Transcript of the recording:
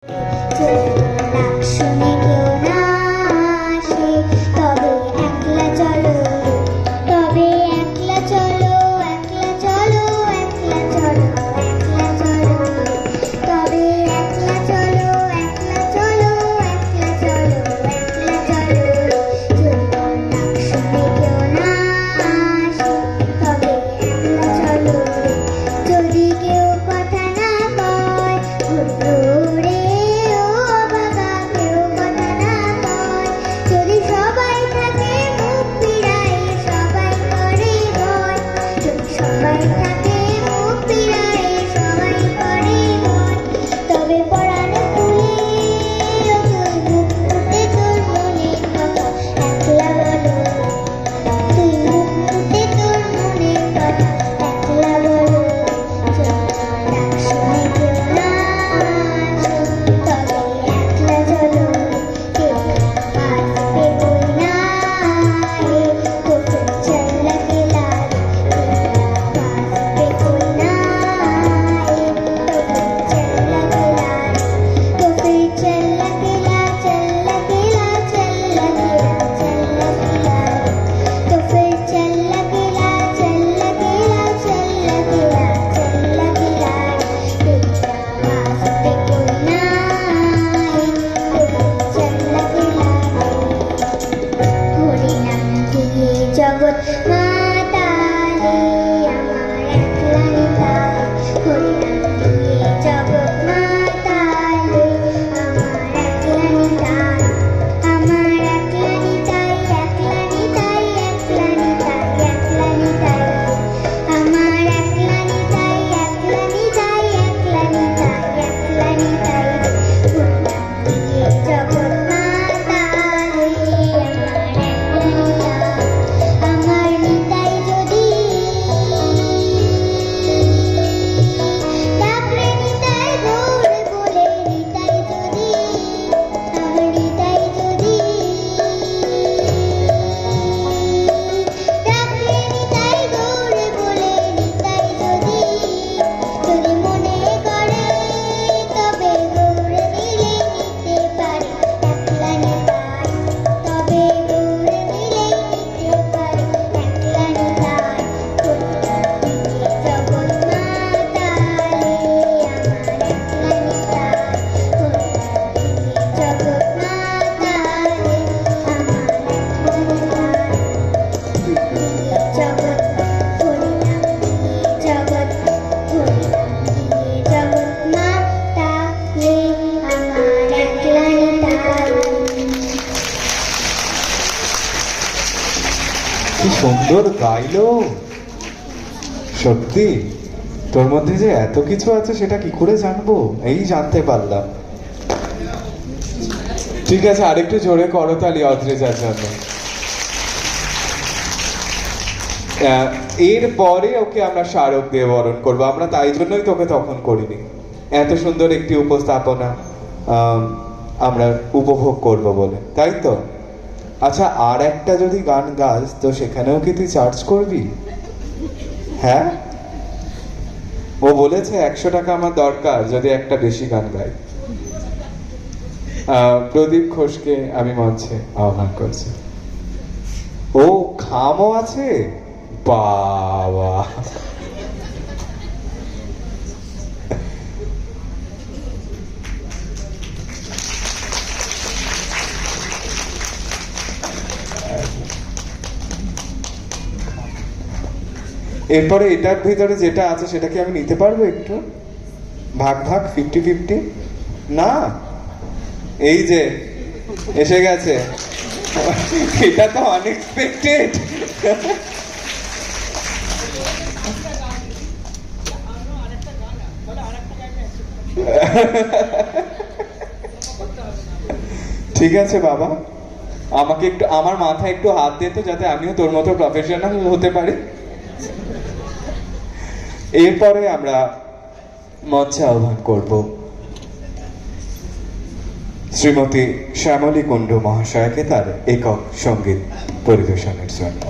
কি সুন্দর গাইলো। সত্যি তোর মধ্যে যে এত কিছু আছে সেটা কি করে জানবো, এই জানতে পারলাম। ঠিক আছে, আরেকটু জোরে করতালি অদ্রিজার জন্য। এরপরে ওকে আমরা স্মারক দিয়ে বরণ করবো, আমরা তাই জন্যই তোকে তখন করিনি। এত সুন্দর একটি উপস্থাপনা আমরা উপভোগ করব বলে, তাই তো? আচ্ছা, আর একটা যদি গান গাস তো সেখানেও কি তুই চার্জ করবি? হ্যাঁ, ও বলেছে 100 টাকা আমার দরকার যদি একটা বেশি গান গাই। প্রদীপ ঘোষকে আমি মঞ্চে আহ্বান করছি। ও খামও আছে, বাবা। এরপরে এটার ভিতরে যেটা আছে সেটা কি আমি নিতে পারবো? একটু ভাগ ভাগ 50-50 না? এই যে এসে গেছে, এটা তো আনএক্সপেক্টেড। ঠিক আছে বাবা, আমাকে একটু আমার মাথায় একটু হাত দে তো, যাতে আমিও তোর মতো প্রফেশনাল হতে পারি। এরপরে আমরা মঞ্চে আহ্বান করব শ্রীমতী শ্যামলী কুণ্ডু মহাশয়কে তার একক সঙ্গীত পরিবেশনের জন্য।